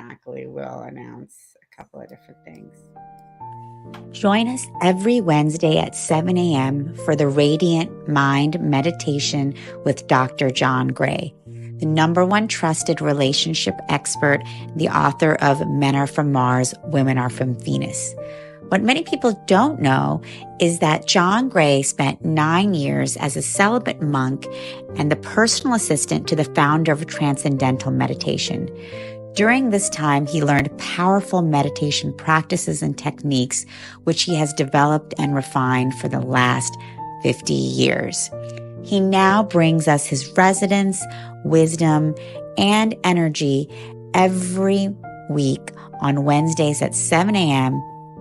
exactly. We'll announce a couple of different things. Join us every Wednesday at 7 a.m. for the Radiant Mind Meditation with Dr. John Gray, the #1 trusted relationship expert, the author of Men Are From Mars, Women Are From Venus. What many people don't know is that John Gray spent 9 years as a celibate monk and the personal assistant to the founder of Transcendental Meditation. During this time, he learned powerful meditation practices and techniques, which he has developed and refined for the last 50 years. He now brings us his resonance, wisdom, and energy every week on Wednesdays at 7 a.m.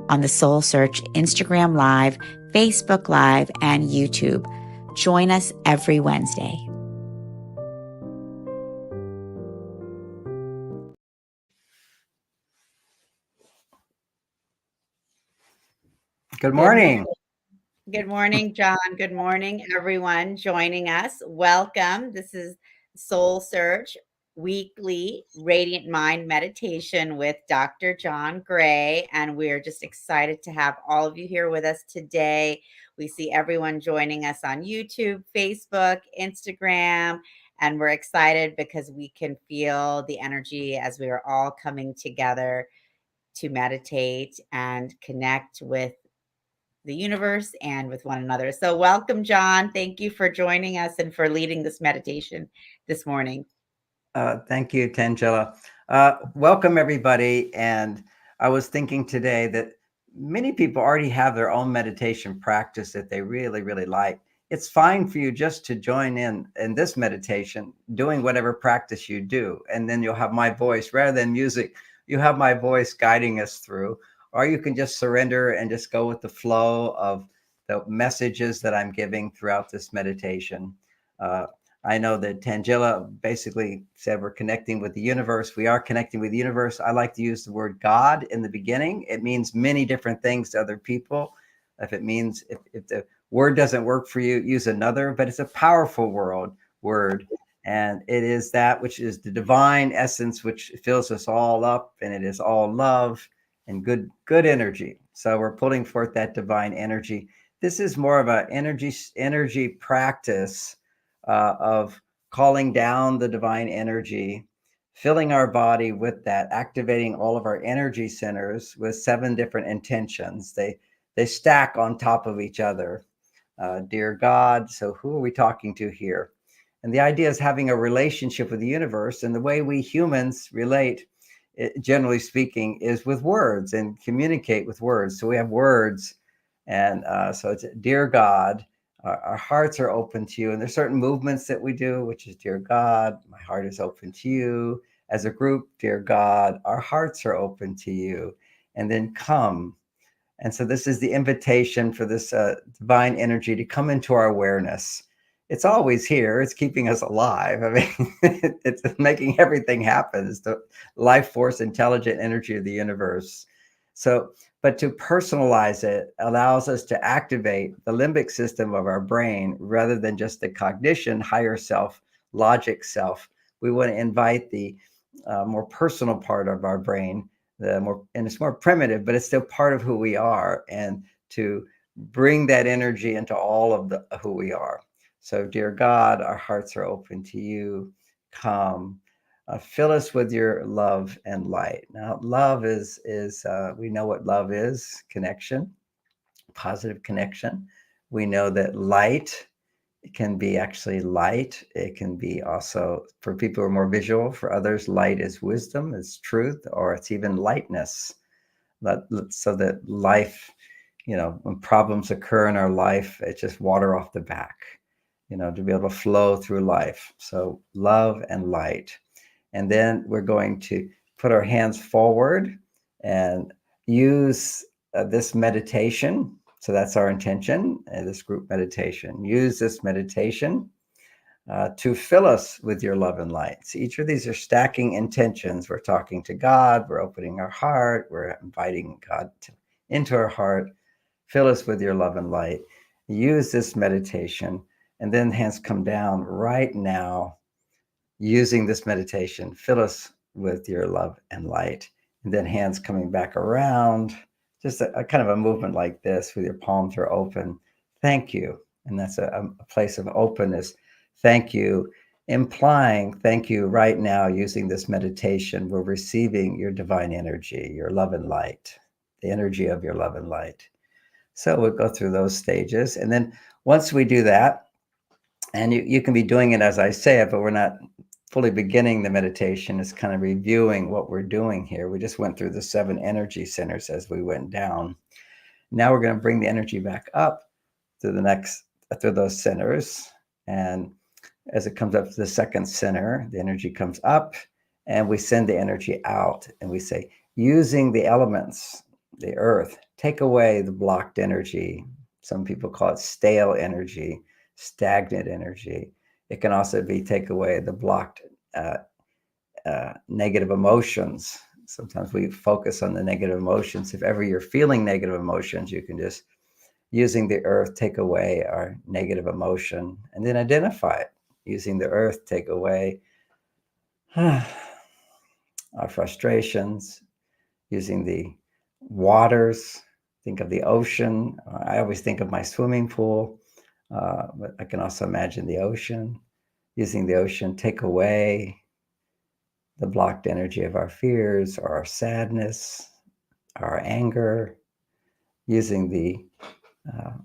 on the Soul Search Instagram Live, Facebook Live, and YouTube. Join us every Wednesday. Good morning. Good morning, John. Good morning, everyone joining us. Welcome. This is Soul Search Weekly Radiant Mind Meditation with Dr. John Gray. And we're just excited to have all of you here with us today. We see everyone joining us on YouTube, Facebook, Instagram. And we're excited because we can feel the energy as we are all coming together to meditate and connect with the universe and with one another. So welcome, John. Thank you for joining us and for leading this meditation this morning. Thank you, Tangela. Welcome, everybody. And I was thinking today that many people already have their own meditation practice that they really, really like. It's fine for you just to join in this meditation, doing whatever practice you do. And then you'll have my voice, rather than music, you have my voice guiding us through. Or you can just surrender and just go with the flow of the messages that I'm giving throughout this meditation. I know that Tangela basically said we're connecting with the universe. We are connecting with the universe. I like to use the word God in the beginning. It means many different things to other people. If the word doesn't work for you, use another, but it's a powerful word. And it is that which is the divine essence, which fills us all up, and it is all love and good energy. So we're pulling forth that divine energy. This is more of an energy practice of calling down the divine energy, filling our body with that, activating all of our energy centers with 7 different intentions. They stack on top of each other. Dear God, so who are we talking to here? And the idea is having a relationship with the universe, and the way we humans relate, generally speaking, is with words and communicate with words. So we have words, and so it's dear God. Our hearts are open to you, and there's certain movements that we do, which is dear God, my heart is open to you. As a group, dear God, our hearts are open to you, and then come. And so this is the invitation for this divine energy to come into our awareness. It's always here. It's keeping us alive. I mean, it's making everything happen. It's the life force, intelligent energy of the universe. So, but to personalize it allows us to activate the limbic system of our brain rather than just the cognition, higher self, logic self. We want to invite the more personal part of our brain, and it's more primitive, but it's still part of who we are, and to bring that energy into all of who we are. So, dear God, our hearts are open to you. Come. Fill us with your love and light. Now, love is we know what love is: connection, positive connection. We know that light, it can be actually light. It can be also, for people who are more visual, for others, light is wisdom, is truth, or it's even lightness. So that life, when problems occur in our life, it's just water off the back, to be able to flow through life. So love and light. And then we're going to put our hands forward and use this meditation. So that's our intention, this group meditation. Use this meditation to fill us with your love and light. So each of these are stacking intentions. We're talking to God. We're opening our heart. We're inviting God into our heart. Fill us with your love and light. Use this meditation. And then hands come down right now. Using this meditation, fill us with your love and light. And then hands coming back around, just a kind of a movement like this with your palms are open. Thank you. And that's a place of openness. Thank you, implying thank you right now using this meditation. We're receiving your divine energy, your love and light, the energy of your love and light. So we'll go through those stages. And then once we do that, and you can be doing it as I say it, but we're not fully beginning the meditation. It's kind of reviewing what we're doing here. We just went through the 7 energy centers as we went down. Now we're going to bring the energy back up through those centers. And as it comes up to the second center, the energy comes up and we send the energy out. And we say, using the elements, the earth, take away the blocked energy. Some people call it stale energy, stagnant energy. It can also be take away the blocked negative emotions. Sometimes we focus on the negative emotions. If ever you're feeling negative emotions, you can just, using the earth, take away our negative emotion and then identify it. Using the earth, take away our frustrations. Using the waters, think of the ocean. I always think of my swimming pool, but I can also imagine the ocean. Using the ocean, take away the blocked energy of our fears or our sadness, our anger. Using the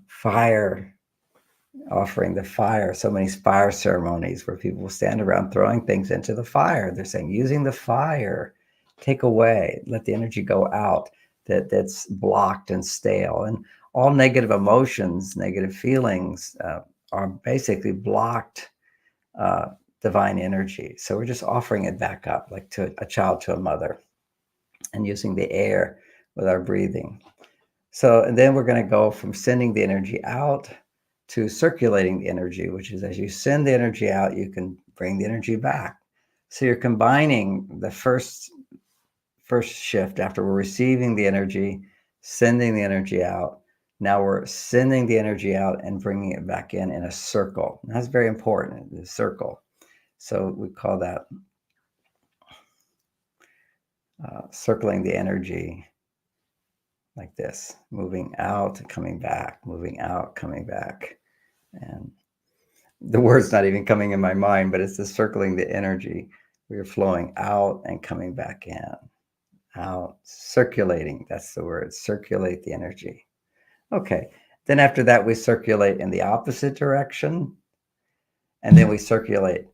fire, offering the fire. So many fire ceremonies where people will stand around throwing things into the fire. They're saying, using the fire, take away, let the energy go out that's blocked and stale. And all negative emotions, negative feelings are basically blocked divine energy. So we're just offering it back up, like to a child to a mother, and using the air with our breathing. So, and then we're going to go from sending the energy out to circulating the energy, which is as you send the energy out, you can bring the energy back. So you're combining the first shift after we're receiving the energy, sending the energy out. Now we're sending the energy out and bringing it back in a circle. And that's very important, the circle. So we call that circling the energy like this, moving out, coming back, moving out, coming back. And the word's not even coming in my mind, but it's the circling the energy. We are flowing out and coming back in, out, circulating. That's the word, circulate the energy. Okay. Then after that, we circulate in the opposite direction. And then we circulate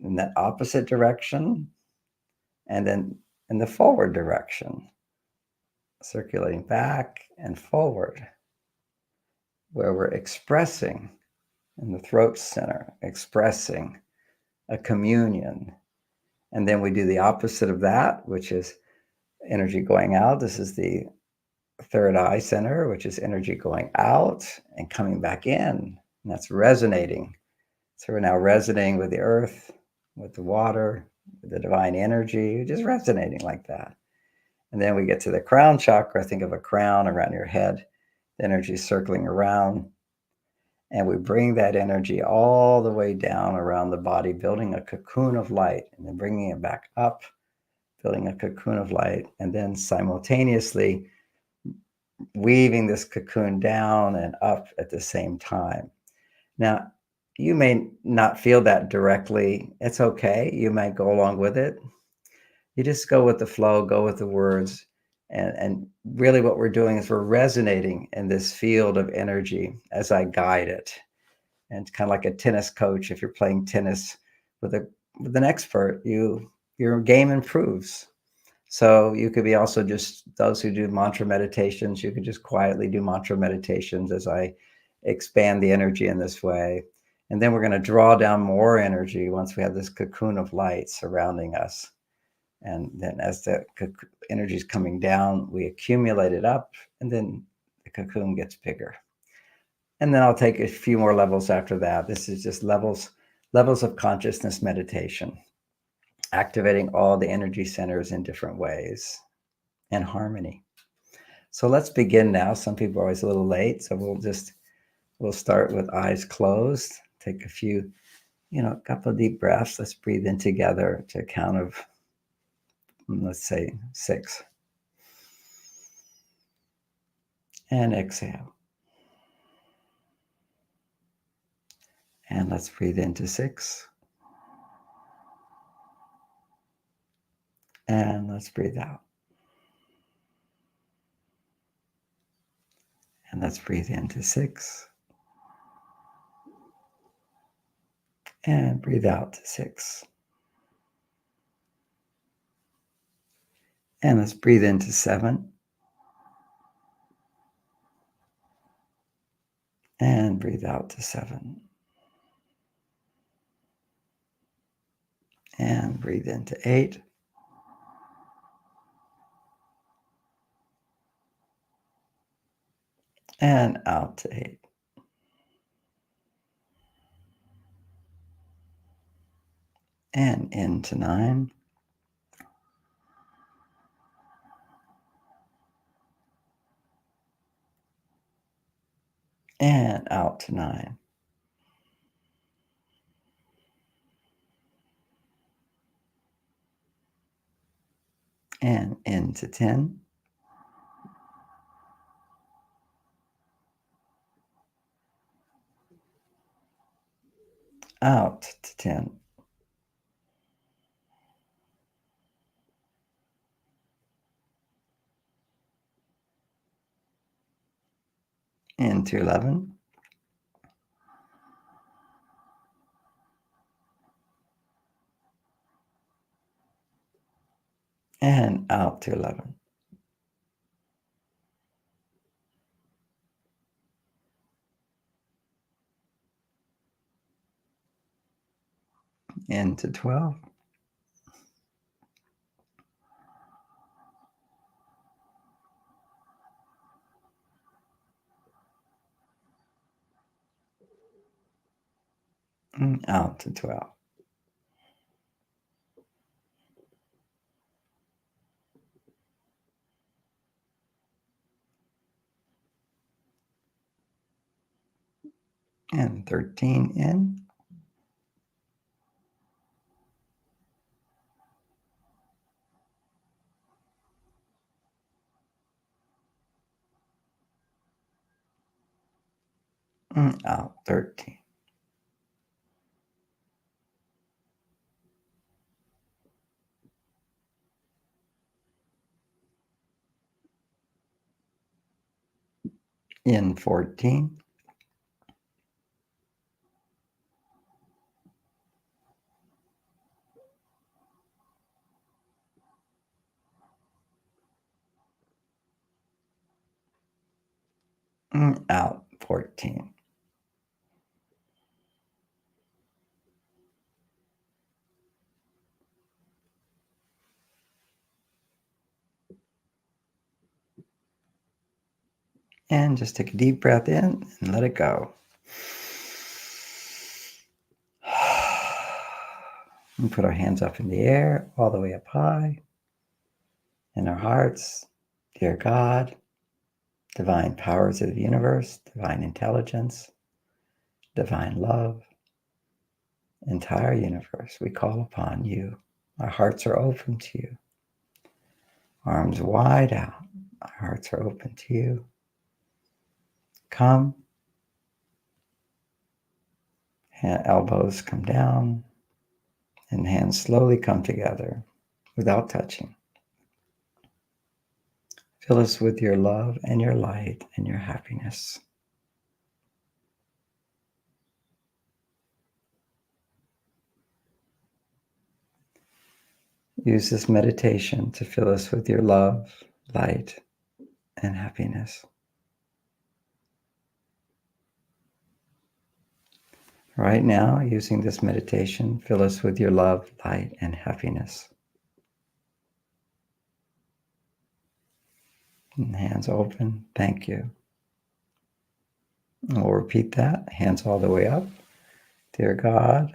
in that opposite direction. And then in the forward direction, circulating back and forward, where we're expressing in the throat center, expressing a communion. And then we do the opposite of that, which is energy going out. This is the third eye center, which is energy going out and coming back in. And that's resonating. So we're now resonating with the earth, with the water, with the divine energy, just resonating like that. And then we get to the crown chakra. Think of a crown around your head. The energy is circling around. And we bring that energy all the way down around the body, building a cocoon of light, and then bringing it back up, building a cocoon of light, and then simultaneously weaving this cocoon down and up at the same time. Now, you may not feel that directly. It's okay. You might go along with it. You just go with the flow, go with the words. And really what we're doing is we're resonating in this field of energy as I guide it. And it's kind of like a tennis coach. If you're playing tennis with an expert, your game improves. So you could be also just those who do mantra meditations. You can just quietly do mantra meditations as I expand the energy in this way. And then we're going to draw down more energy once we have this cocoon of light surrounding us. And then as the energy is coming down, we accumulate it up, and then the cocoon gets bigger. And then I'll take a few more levels after that. This is just levels of consciousness meditation, activating all the energy centers in different ways and harmony. So let's begin now. Some people are always a little late, so we'll start with eyes closed. Take a few, a couple of deep breaths. Let's breathe in together to a count of Let's say 6. And exhale. And let's breathe into 6. And let's breathe out. And let's breathe into 6. And breathe out to 6. And let's breathe into 7. And breathe out to 7. And breathe into 8. And out to 8. And into 9. And out to 9. And into 10. Out to 10. Into 11. And out to 11. Into 12. And out to 12. And 13 in. And out 13. In 14. And out 14. And just take a deep breath in and let it go. And put our hands up in the air, all the way up high. In our hearts, dear God, divine powers of the universe, divine intelligence, divine love, entire universe, we call upon you. Our hearts are open to you. Arms wide out. Our hearts are open to you. Come. Elbows come down and hands slowly come together without touching. Fill us with your love and your light and your happiness. Use this meditation to fill us with your love, light, and happiness. Right now, using this meditation, fill us with your love, light, and happiness. And hands open, thank you. And we'll repeat that, hands all the way up. Dear God,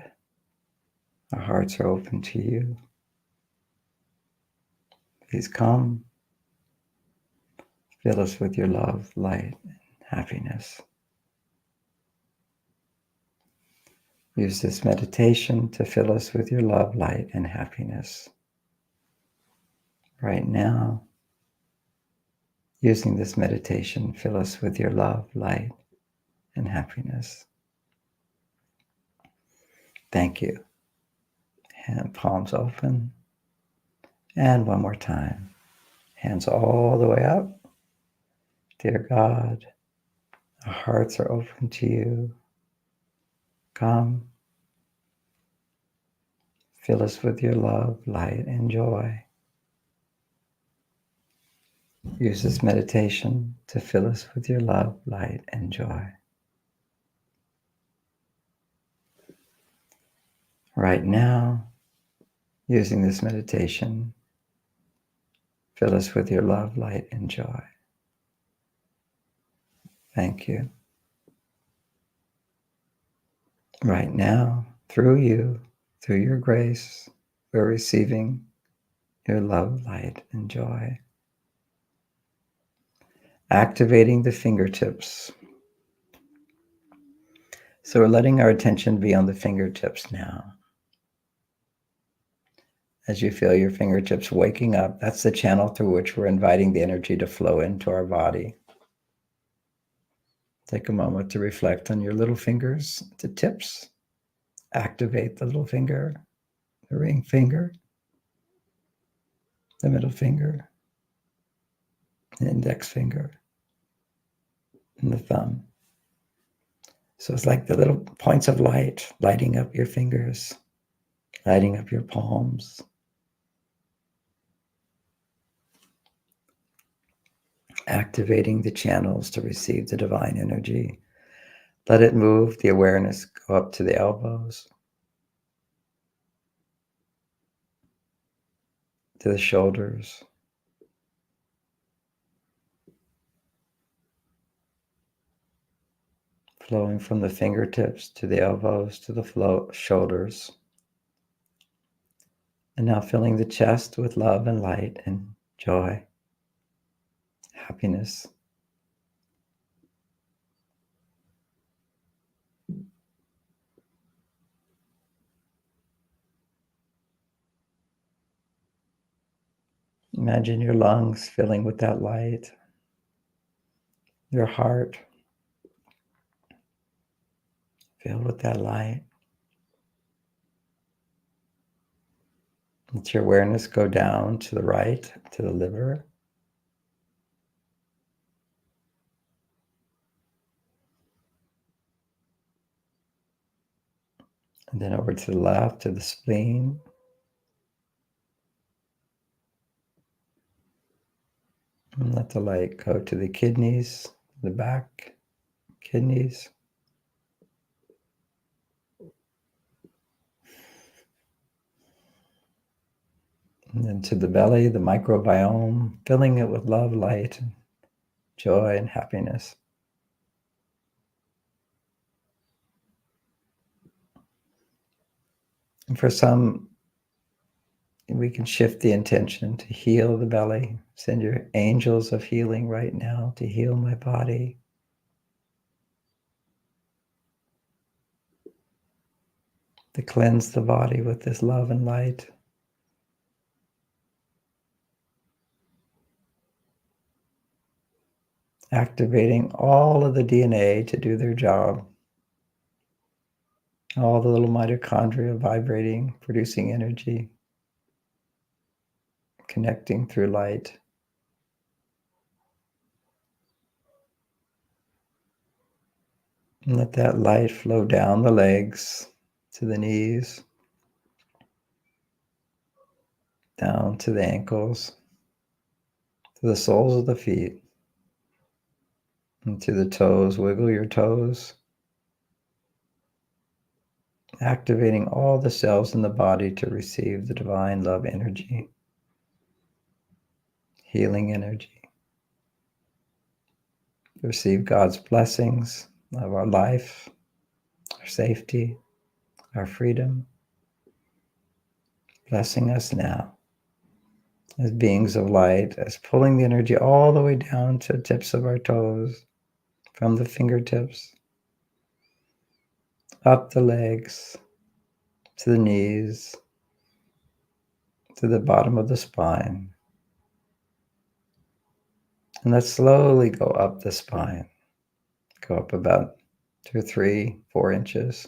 our hearts are open to you. Please come, fill us with your love, light, and happiness. Use this meditation to fill us with your love, light, and happiness. Right now, using this meditation, fill us with your love, light, and happiness. Thank you. Hand palms open. And one more time. Hands all the way up. Dear God, our hearts are open to you. Come, fill us with your love, light, and joy. Use this meditation to fill us with your love, light, and joy. Right now, using this meditation, fill us with your love, light, and joy. Thank you. Right now, through you, through your grace, we're receiving your love, light, and joy. Activating the fingertips. So we're letting our attention be on the fingertips now. As you feel your fingertips waking up, that's the channel through which we're inviting the energy to flow into our body. Take a moment to reflect on your little fingers, the tips. Activate the little finger, the ring finger, the middle finger, the index finger, and the thumb. So it's like the little points of light lighting up your fingers, lighting up your palms. Activating the channels to receive the divine energy. Let it move, the awareness go up to the elbows, to the shoulders, flowing from the fingertips to the elbows, to the shoulders. And now filling the chest with love and light and joy, happiness. Imagine your lungs filling with that light, your heart filled with that light. Let your awareness go down to the right, to the liver. And then over to the left, to the spleen. And let the light go to the kidneys, the back kidneys. And then to the belly, the microbiome, filling it with love, light, and joy, and happiness. And for some, we can shift the intention to heal the belly. Send your angels of healing right now to heal my body. To cleanse the body with this love and light. Activating all of the DNA to do their job. All the little mitochondria vibrating, producing energy, connecting through light. And let that light flow down the legs to the knees, down to the ankles, to the soles of the feet, and to the toes. Wiggle your toes. Activating all the cells in the body to receive the divine love energy, healing energy. Receive God's blessings of our life, our safety, our freedom, blessing us now as beings of light, as pulling the energy all the way down to the tips of our toes, from the fingertips, up the legs, to the knees, to the bottom of the spine, And let's slowly go up the spine. Go up about 2, 3, 4 inches.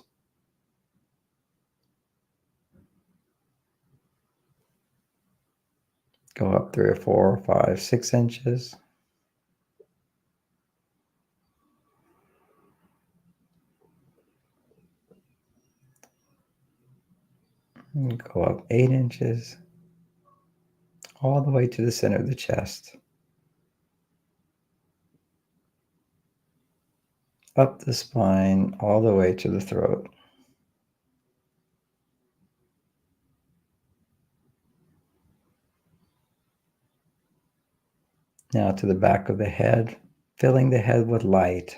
Go up 3 or 4 or 5, 6 inches. And go up 8 inches. All the way to the center of the chest. Up the spine, all the way to the throat. Now to the back of the head, filling the head with light.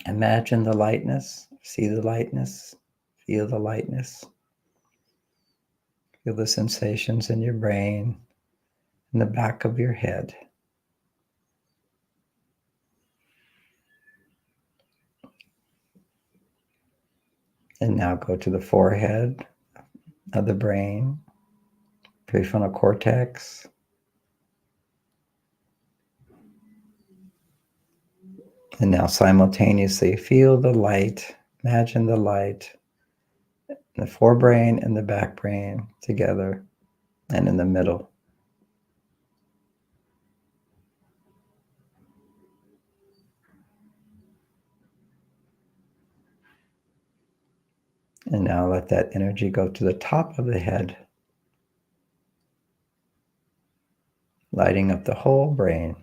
Imagine the lightness, see the lightness, feel the lightness. Feel the sensations in your brain, in the back of your head. And now go to the forehead of the brain, prefrontal cortex. And now simultaneously feel the light, imagine the light, the forebrain and the back brain together and in the middle. And now let that energy go to the top of the head, lighting up the whole brain.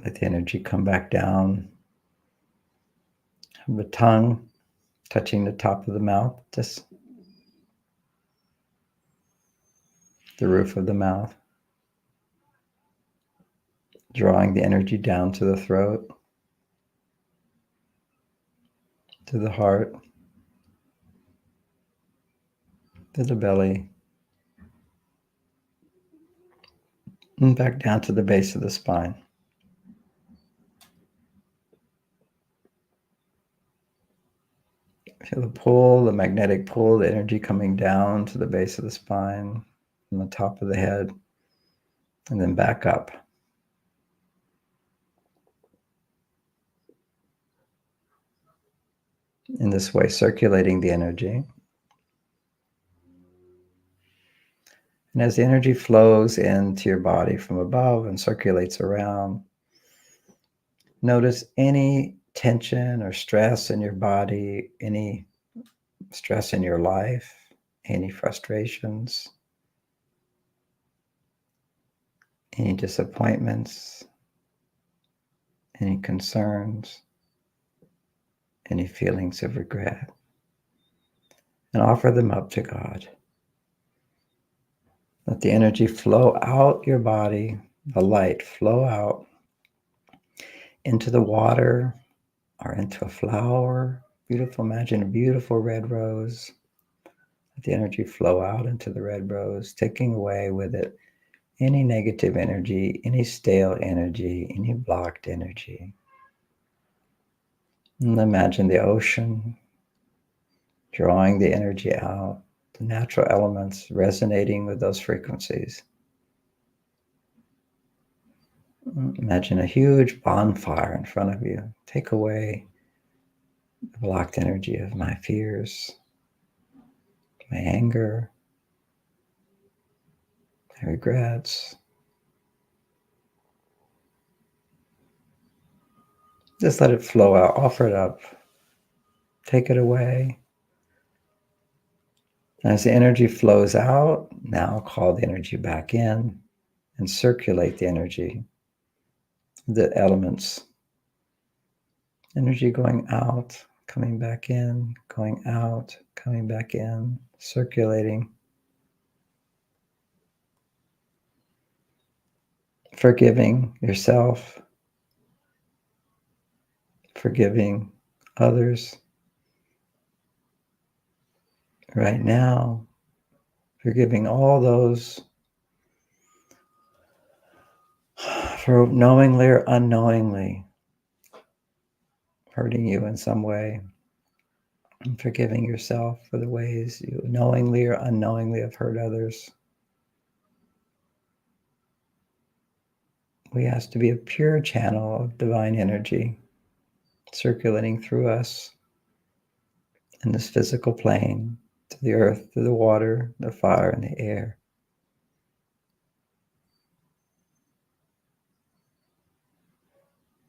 Let the energy come back down. The tongue touching the top of the mouth, just the roof of the mouth. Drawing the energy down to the throat, to the heart, to the belly, and back down to the base of the spine. Feel the pull, the magnetic pull, the energy coming down to the base of the spine, from the top of the head, and then back up. In this way, circulating the energy. And as the energy flows into your body from above and circulates around, notice any tension or stress in your body, any stress in your life, any frustrations, any disappointments, any concerns, any feelings of regret, and offer them up to God. Let the energy flow out your body, the light flow out into the water or into a flower. Beautiful, imagine a beautiful red rose. Let the energy flow out into the red rose, taking away with it any negative energy, any stale energy, any blocked energy. And imagine the ocean drawing the energy out, the natural elements resonating with those frequencies. Imagine a huge bonfire in front of you. Take away the blocked energy of my fears, my anger, my regrets. Just let it flow out. Offer it up. Take it away. As the energy flows out, now call the energy back in and circulate the energy, the elements. Energy going out, coming back in, going out, coming back in, circulating. Forgiving yourself, forgiving others. Right now, forgiving all those for knowingly or unknowingly hurting you in some way. and forgiving yourself for the ways you knowingly or unknowingly have hurt others. We ask to be a pure channel of divine energy circulating through us in this physical plane, to the earth, to the water, the fire, and the air.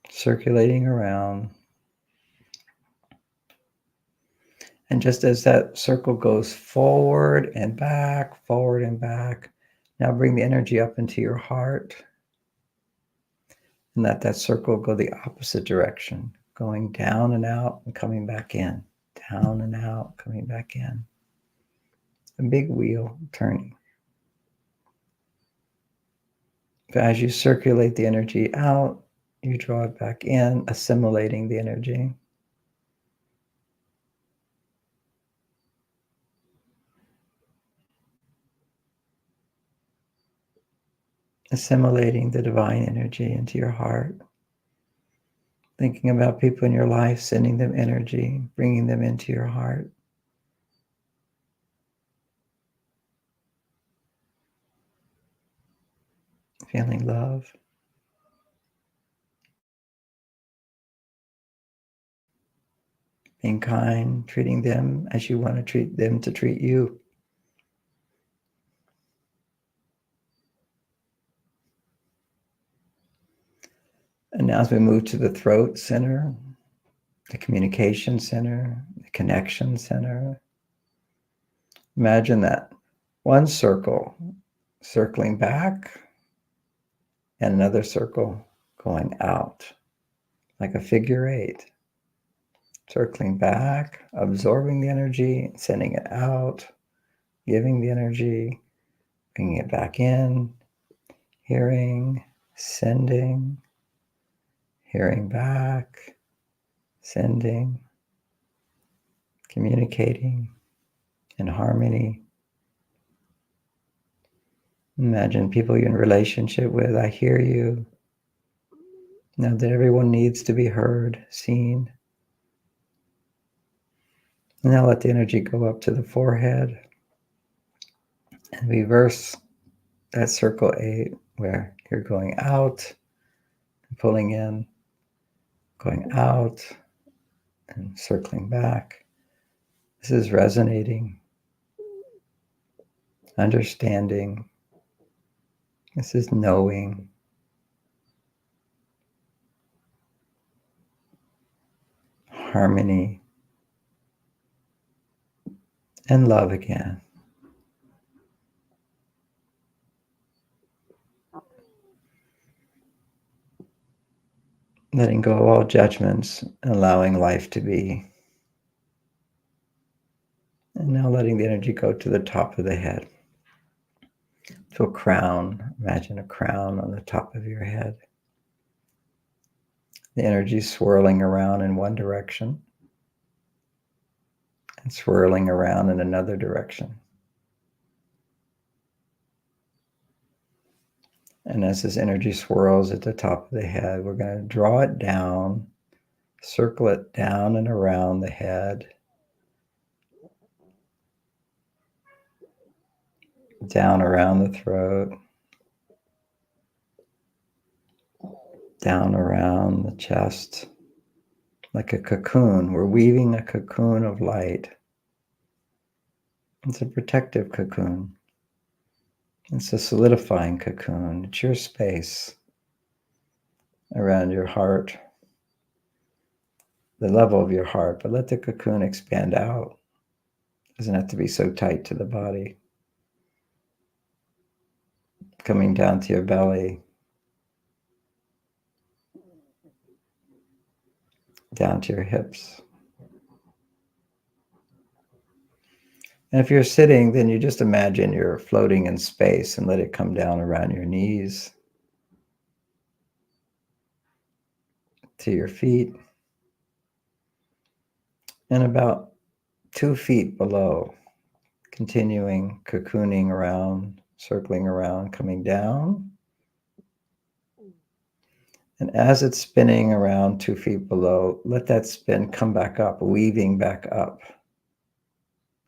Circulating around. And just as that circle goes forward and back, now bring the energy up into your heart and let that circle go the opposite direction, going down and out and coming back in, down and out, coming back in. A big wheel turning. But as you circulate the energy out, you draw it back in, assimilating the energy. Assimilating the divine energy into your heart. Thinking about people in your life, sending them energy, bringing them into your heart. Feeling love. Being kind, treating them as you want to treat them to treat you. And now as we move to the throat center, the communication center, the connection center, imagine that one circle circling back and another circle going out, like a figure eight. Circling back, absorbing the energy, sending it out, giving the energy, bringing it back in, hearing, sending, hearing back, sending, communicating in harmony. Imagine people you're in relationship with. I hear you. Know that everyone needs to be heard, seen. And now let the energy go up to the forehead and reverse that circle 8 where you're going out and pulling in, going out and circling back. This is resonating, understanding. This is knowing. Harmony and love again. Letting go of all judgments and allowing life to be. And now letting the energy go to the top of the head, to a crown. Imagine a crown on the top of your head. The energy swirling around in one direction and swirling around in another direction. And as this energy swirls at the top of the head, we're going to draw it down, circle it down and around the head, down around the throat, down around the chest, like a cocoon. We're weaving a cocoon of light. It's a protective cocoon. It's a solidifying cocoon. It's your space around your heart, the level of your heart, but let the cocoon expand out. It doesn't have to be so tight to the body. Coming down to your belly, down to your hips. And if you're sitting, then you just imagine you're floating in space and let it come down around your knees, to your feet, and about 2 feet below, continuing cocooning around, circling around, coming down. And as it's spinning around 2 feet below, let that spin come back up, weaving back up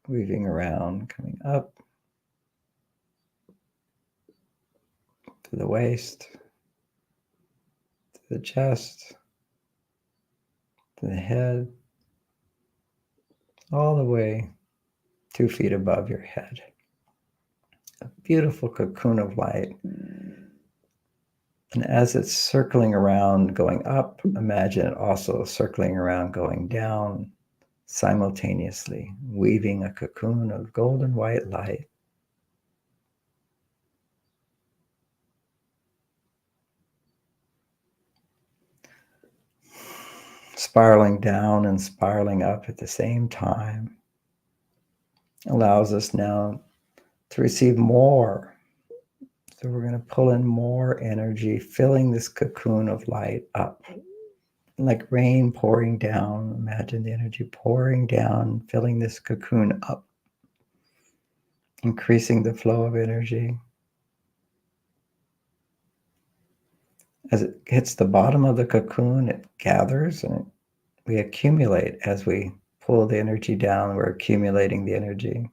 weaving around, coming up to the waist, to the chest, to the head, all the way 2 feet above your head. A beautiful cocoon of light. And as it's circling around, going up, imagine it also circling around, going down, simultaneously, weaving a cocoon of golden white light. Spiraling down and spiraling up at the same time allows us now to receive more. So we're going to pull in more energy, filling this cocoon of light up. Like rain pouring down. Imagine the energy pouring down, filling this cocoon up, increasing the flow of energy. As it hits the bottom of the cocoon, it gathers and we accumulate. As we pull the energy down, we're accumulating the energy.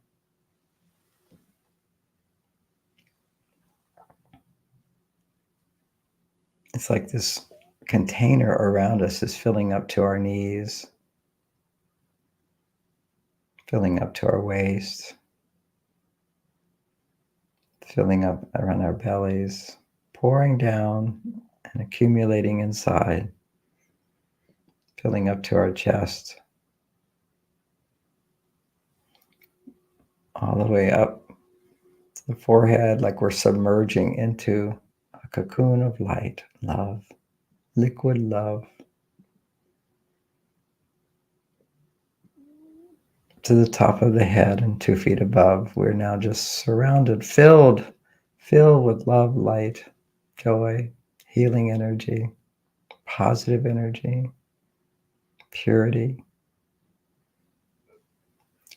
It's like this container around us is filling up to our knees, filling up to our waist, filling up around our bellies, pouring down and accumulating inside, filling up to our chest, all the way up to the forehead, like we're submerging into a cocoon of light, love, liquid love. To the top of the head and 2 feet above, we're now just surrounded, filled with love, light, joy, healing energy, positive energy, purity.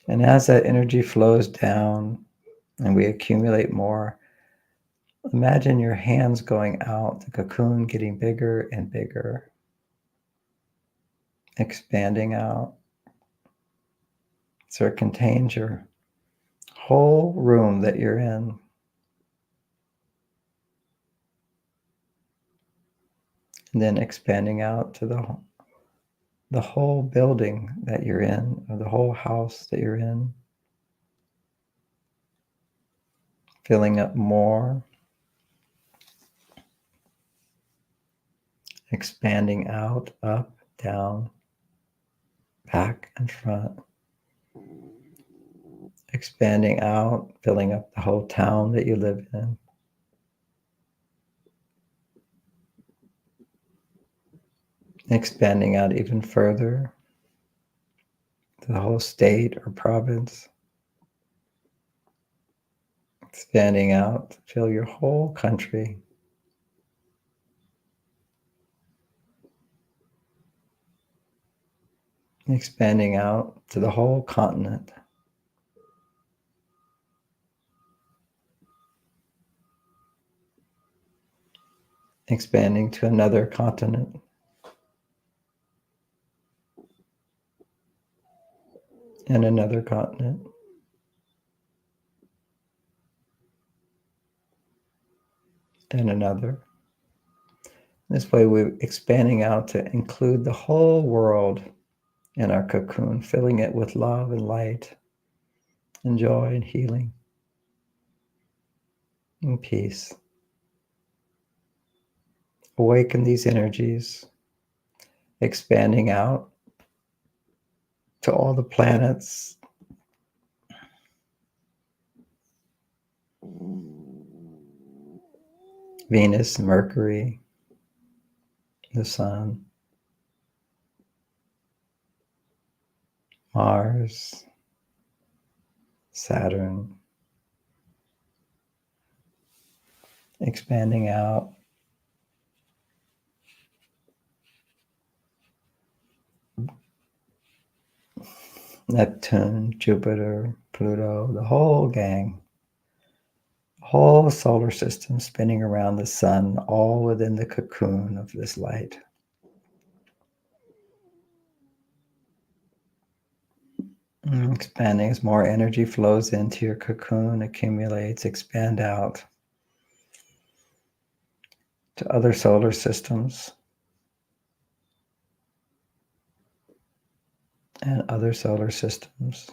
And as that energy flows down and we accumulate more, imagine your hands going out, the cocoon getting bigger and bigger, expanding out. So it contains your whole room that you're in. And then expanding out to the whole building that you're in, or the whole house that you're in. Filling up more. Expanding out, up, down, back and front. Expanding out, filling up the whole town that you live in. Expanding out even further to the whole state or province. Expanding out to fill your whole country. Expanding out to the whole continent. Expanding to another continent. And another continent. And another. This way we're expanding out to include the whole world in our cocoon, filling it with love and light and joy and healing and peace. Awaken these energies, expanding out to all the planets, Venus, Mercury, the Sun, Mars, Saturn, expanding out Neptune, Jupiter, Pluto, the whole gang, whole solar system spinning around the sun, all within the cocoon of this light. Expanding as more energy flows into your cocoon, accumulates, expand out to other solar systems and other solar systems,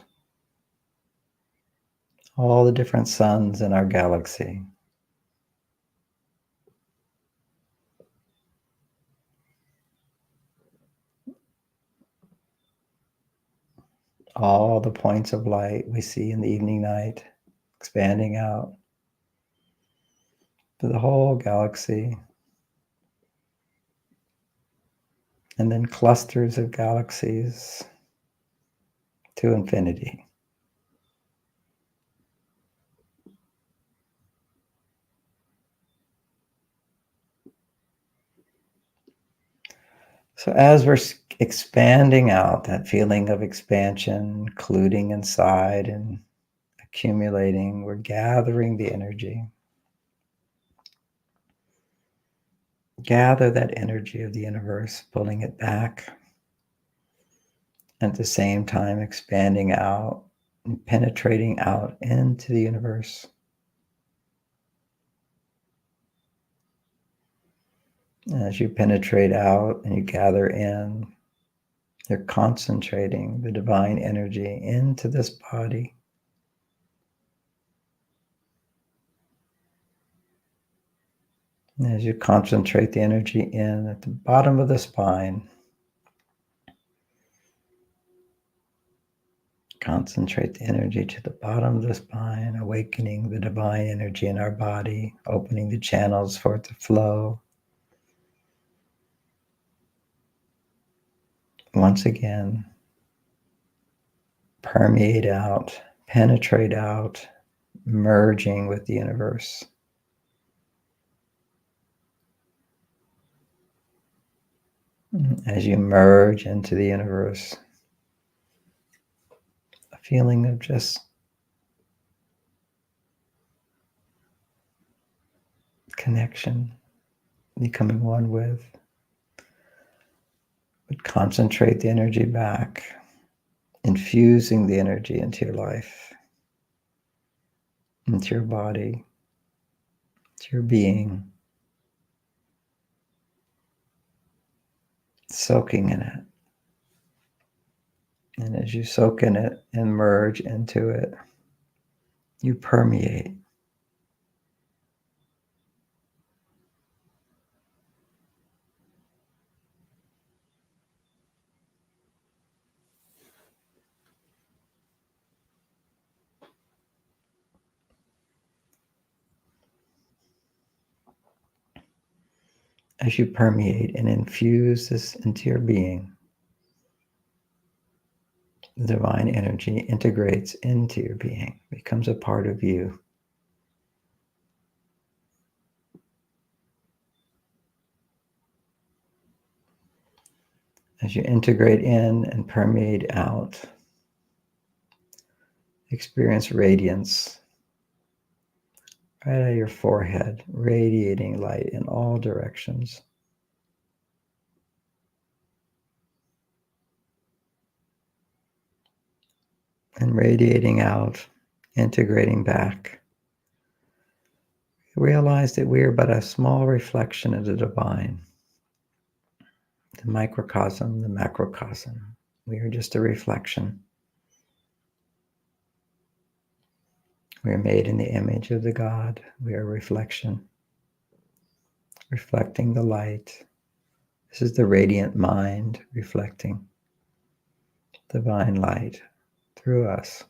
all the different suns in our galaxy. All the points of light we see in the evening night, expanding out to the whole galaxy, and then clusters of galaxies to infinity. So as we're expanding out, that feeling of expansion, including inside and accumulating, we're gathering the energy. Gather that energy of the universe, pulling it back, and at the same time expanding out and penetrating out into the universe. As you penetrate out and you gather in, you're concentrating the divine energy into this body. And as you concentrate the energy in at the bottom of the spine, concentrate the energy to the bottom of the spine, awakening the divine energy in our body, opening the channels for it to flow. Once again, permeate out, penetrate out, merging with the universe. As you merge into the universe, a feeling of just connection, becoming one with. But concentrate the energy back, infusing the energy into your life, into your body, to your being, soaking in it. And as you soak in it and merge into it, you permeate. As you permeate and infuse this into your being, the divine energy integrates into your being, becomes a part of you. As you integrate in and permeate out, experience radiance right out of your forehead, radiating light in all directions. And radiating out, integrating back. Realize that we are but a small reflection of the divine, the microcosm, the macrocosm. We are just a reflection. We are made in the image of the God. We are a reflection, reflecting the light. This is the radiant mind reflecting divine light through us.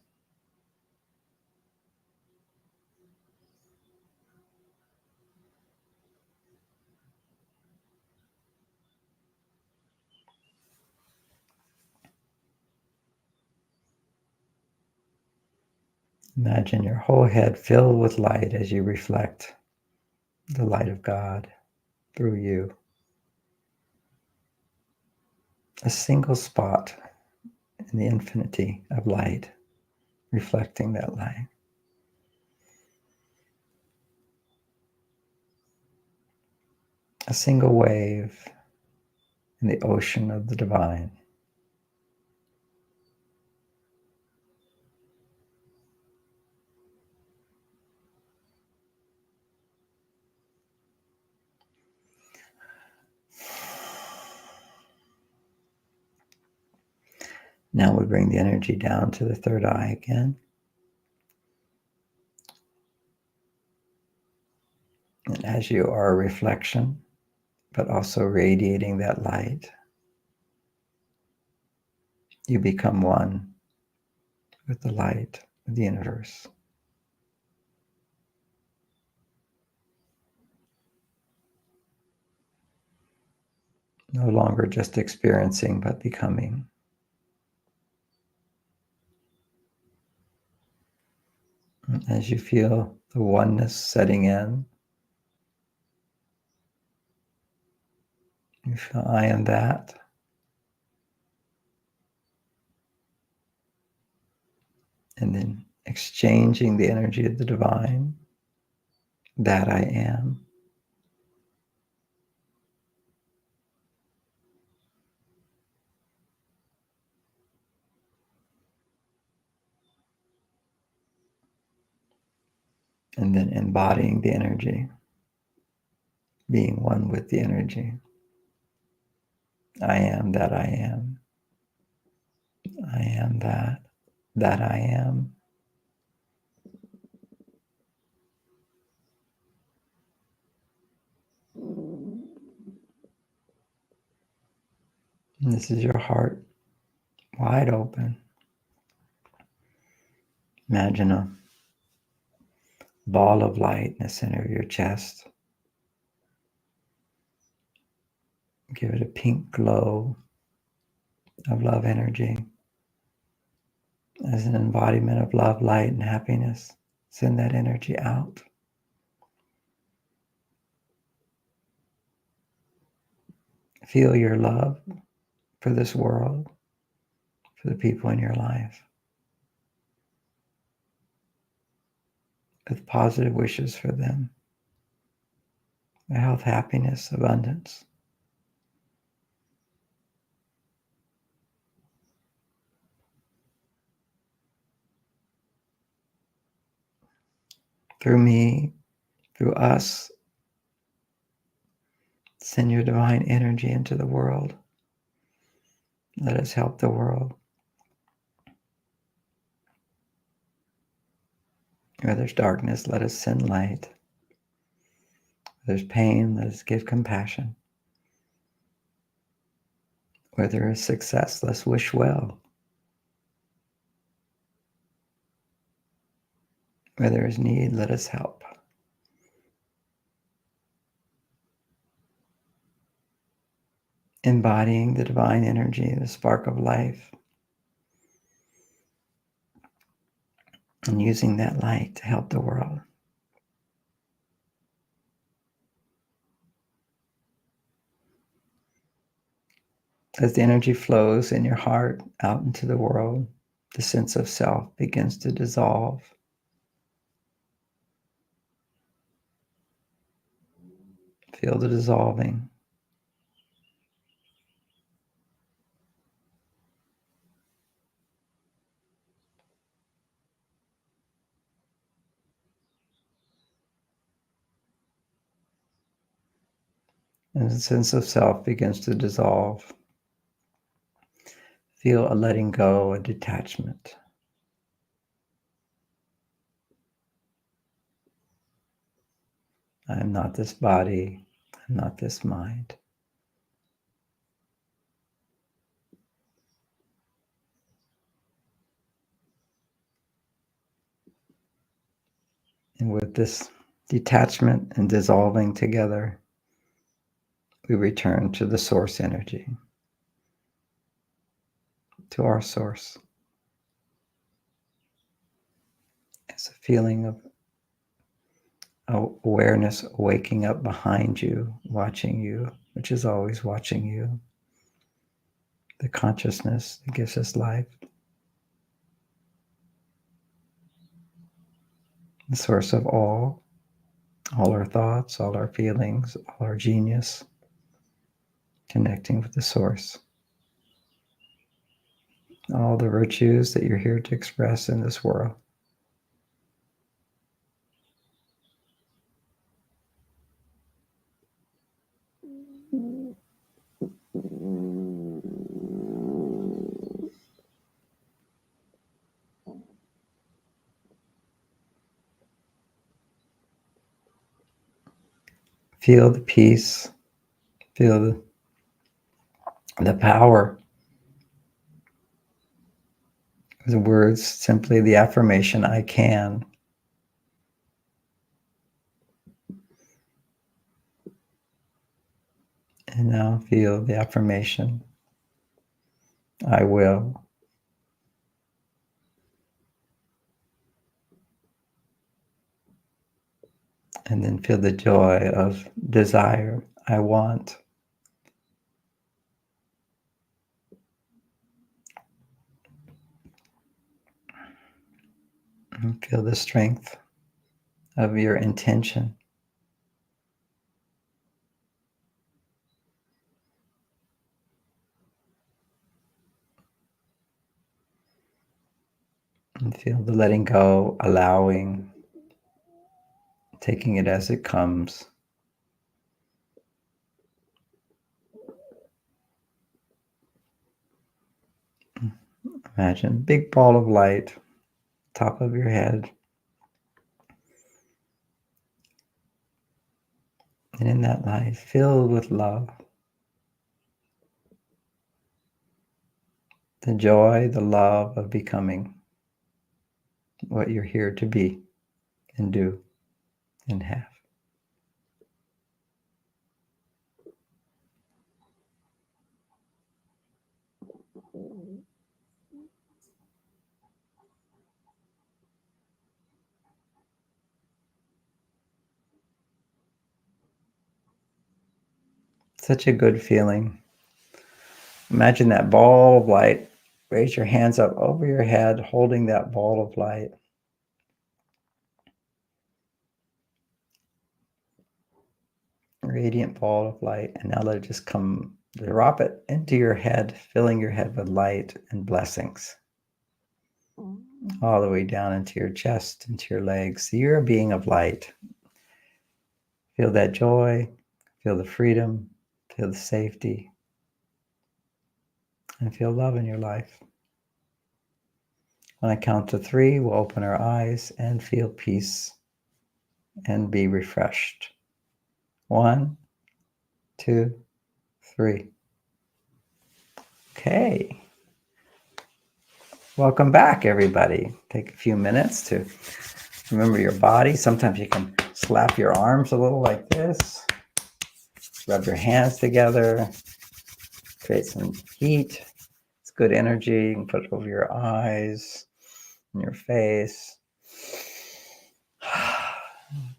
Imagine your whole head filled with light as you reflect the light of God through you. A single spot in the infinity of light, reflecting that light. A single wave in the ocean of the divine. Now we bring the energy down to the third eye again. And as you are a reflection, but also radiating that light, you become one with the light of the universe. No longer just experiencing, but becoming. As you feel the oneness setting in, you feel I am that. And then exchanging the energy of the divine, that I am. And then embodying the energy, being one with the energy. I am that I am. I am that I am. And this is your heart wide open. Imagine a ball of light in the center of your chest. Give it a pink glow of love energy as an embodiment of love, light, and happiness. Send that energy out. Feel your love for this world, for the people in your life, with positive wishes for them, their health, happiness, abundance. Through me, through us, send your divine energy into the world. Let us help the world. Where there's darkness, let us send light. Where there's pain, let us give compassion. Where there is success, let's wish well. Where there is need, let us help. Embodying the divine energy, the spark of life, and using that light to help the world. As the energy flows in your heart out into the world, the sense of self begins to dissolve. Feel the dissolving. As the sense of self begins to dissolve, feel a letting go, a detachment. I am not this body, I'm not this mind. And with this detachment and dissolving together, we return to the source energy, to our source. It's a feeling of awareness waking up behind you, watching you, which is always watching you. The consciousness that gives us life. The source of all our thoughts, all our feelings, all our genius, connecting with the source. All the virtues that you're here to express in this world. Feel the peace. Feel the power. The words, simply the affirmation, I can. And now feel the affirmation, I will. And then feel the joy of desire, I want. And feel the strength of your intention. And feel the letting go, allowing, taking it as it comes. Imagine a big ball of light, top of your head. And in that light, filled with love, the joy, the love of becoming what you're here to be and do and have. Such a good feeling. Imagine that ball of light. Raise your hands up over your head, holding that ball of light. Radiant ball of light. And now let it just come, drop it into your head, filling your head with light and blessings. All the way down into your chest, into your legs. So you're a being of light. Feel that joy, feel the freedom, feel the safety, and feel love in your life. When I count to 3, we'll open our eyes and feel peace and be refreshed. 1, 2, 3. Okay. Welcome back, everybody. Take a few minutes to remember your body. Sometimes you can slap your arms a little like this. Rub your hands together. Create some heat. It's good energy. You can put it over your eyes and your face.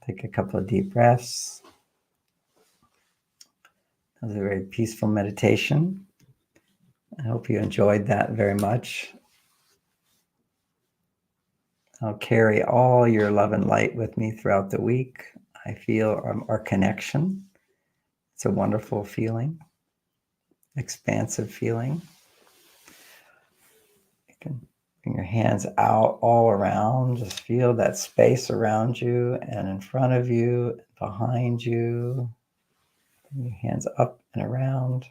Take a couple of deep breaths. That was a very peaceful meditation. I hope you enjoyed that very much. I'll carry all your love and light with me throughout the week. I feel our connection. It's a wonderful feeling, expansive feeling. You can bring your hands out all around. Just feel that space around you and in front of you, behind you. Bring your hands up and around.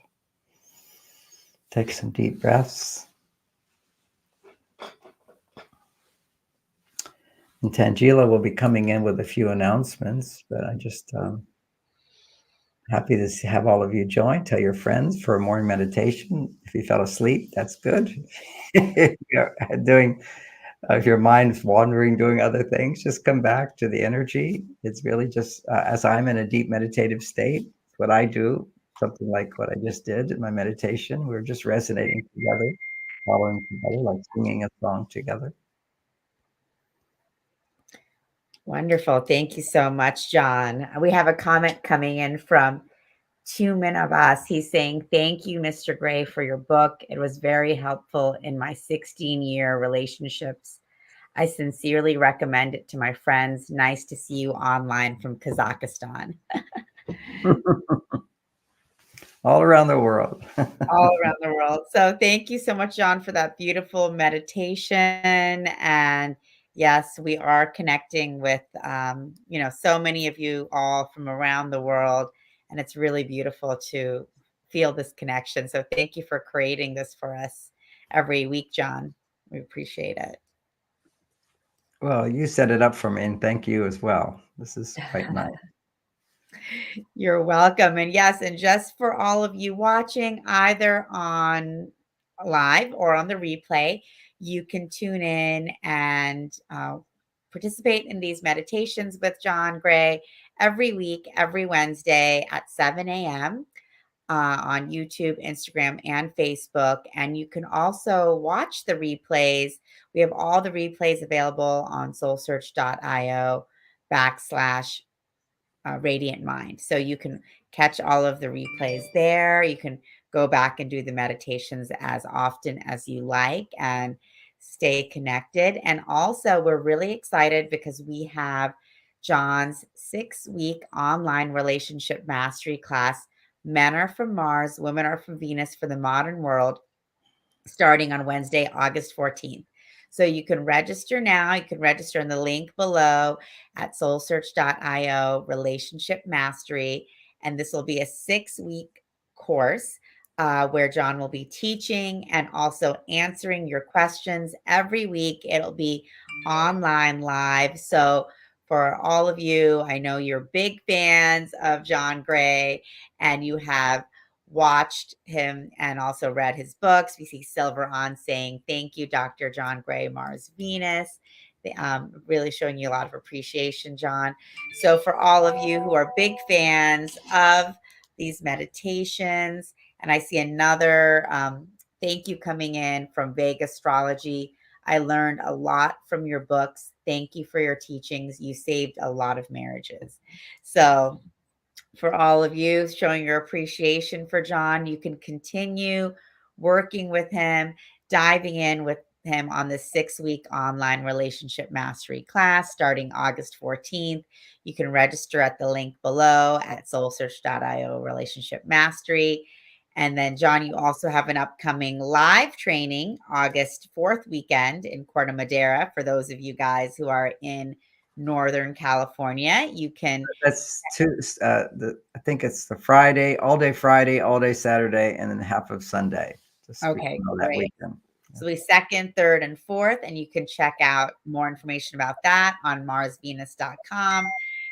Take some deep breaths. And Tangela will be coming in with a few announcements, but I just happy to have all of you join. Tell your friends for a morning meditation. If you fell asleep, that's good. If you're doing, if your mind's wandering, doing other things, just come back to the energy. It's really just as I'm in a deep meditative state, what I do, something like what I just did in my meditation. We're just resonating together, following together, like singing a song together. Wonderful. Thank you so much, John. We have a comment coming in from Human of Us. He's saying, thank you, Mr. Gray, for your book. It was very helpful in my 16-year relationships. I sincerely recommend it to my friends. Nice to see you online from Kazakhstan. All around the world. All around the world. So thank you so much, John, for that beautiful meditation. And yes, we are connecting with, so many of you all from around the world. And it's really beautiful to feel this connection. So thank you for creating this for us every week, John. We appreciate it. Well, you set it up for me, and thank you as well. This is quite nice. You're welcome. And yes, and just for all of you watching, either on live or on the replay, you can tune in and participate in these meditations with John Gray every week, every Wednesday at 7 a.m. On YouTube, Instagram, and Facebook. And you can also watch the replays. We have all the replays available on soulsearch.io backslash Radiant Mind. So you can catch all of the replays there. You can go back and do the meditations as often as you like and stay connected. And also, we're really excited because we have John's 6-week online relationship mastery class. Men are from Mars, women are from Venus for the modern world, starting on Wednesday, August 14th. So you can register now. You can register in the link below at soulsearch.io, Relationship Mastery. And this will be a 6-week course where John will be teaching and also answering your questions every week. It'll be online live. So for all of you, I know you're big fans of John Gray and you have watched him and also read his books. We see Silver on saying, "Thank you, Dr. John Gray, Mars Venus." Really showing you a lot of appreciation, John. So for all of you who are big fans of these meditations, and I see another thank you coming in from Vague Astrology. I learned a lot from your books. Thank you for your teachings. You saved a lot of marriages. So for all of you showing your appreciation for John, you can continue working with him, diving in with him on the 6-week online relationship mastery class starting August 14th. You can register at the link below at soulsearch.io relationship mastery. And then, John, you also have an upcoming live training August 4th weekend in Corte Madera. For those of you guys who are in Northern California, you can. That's two. I think it's the Friday, all day Saturday, and then half of Sunday. Just Okay, that great. weekend. So we 2nd, 3rd, and 4th, and you can check out more information about that on marsvenus.com.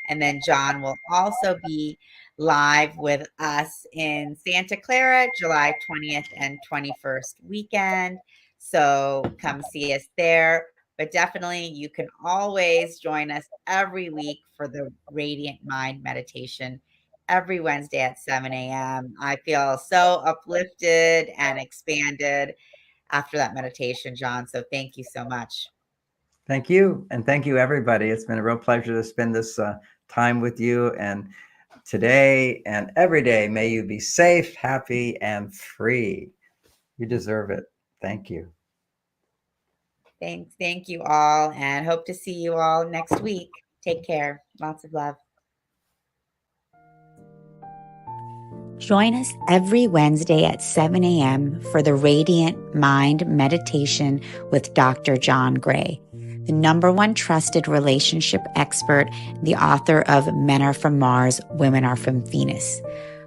And then John will also be live with us in Santa Clara, July 20th and 21st weekend. So come see us there. But definitely, you can always join us every week for the Radiant Mind meditation every Wednesday at 7 a.m. I feel so uplifted and expanded after that meditation, John. So thank you so much. Thank you. And thank you, everybody. It's been a real pleasure to spend this time with you. And today and every day, may you be safe, happy, and free. You deserve it. Thank you. Thanks. Thank you all. And hope to see you all next week. Take care. Lots of love. Join us every Wednesday at 7 a.m. for the Radiant Mind Meditation with Dr. John Gray, the #1 trusted relationship expert, the author of Men Are From Mars, Women Are From Venus.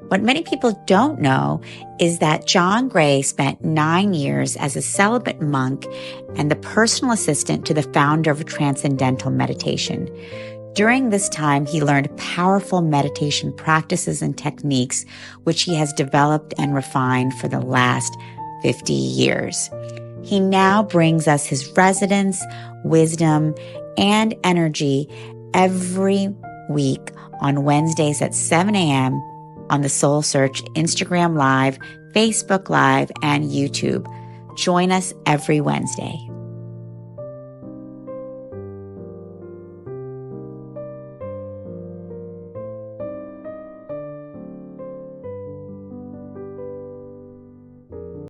What many people don't know is that John Gray spent 9 years as a celibate monk and the personal assistant to the founder of Transcendental Meditation. During this time, he learned powerful meditation practices and techniques, which he has developed and refined for the last 50 years. He now brings us his resonance, wisdom, and energy every week on Wednesdays at 7 a.m. on the Soul Search Instagram Live, Facebook Live, and YouTube. Join us every Wednesday.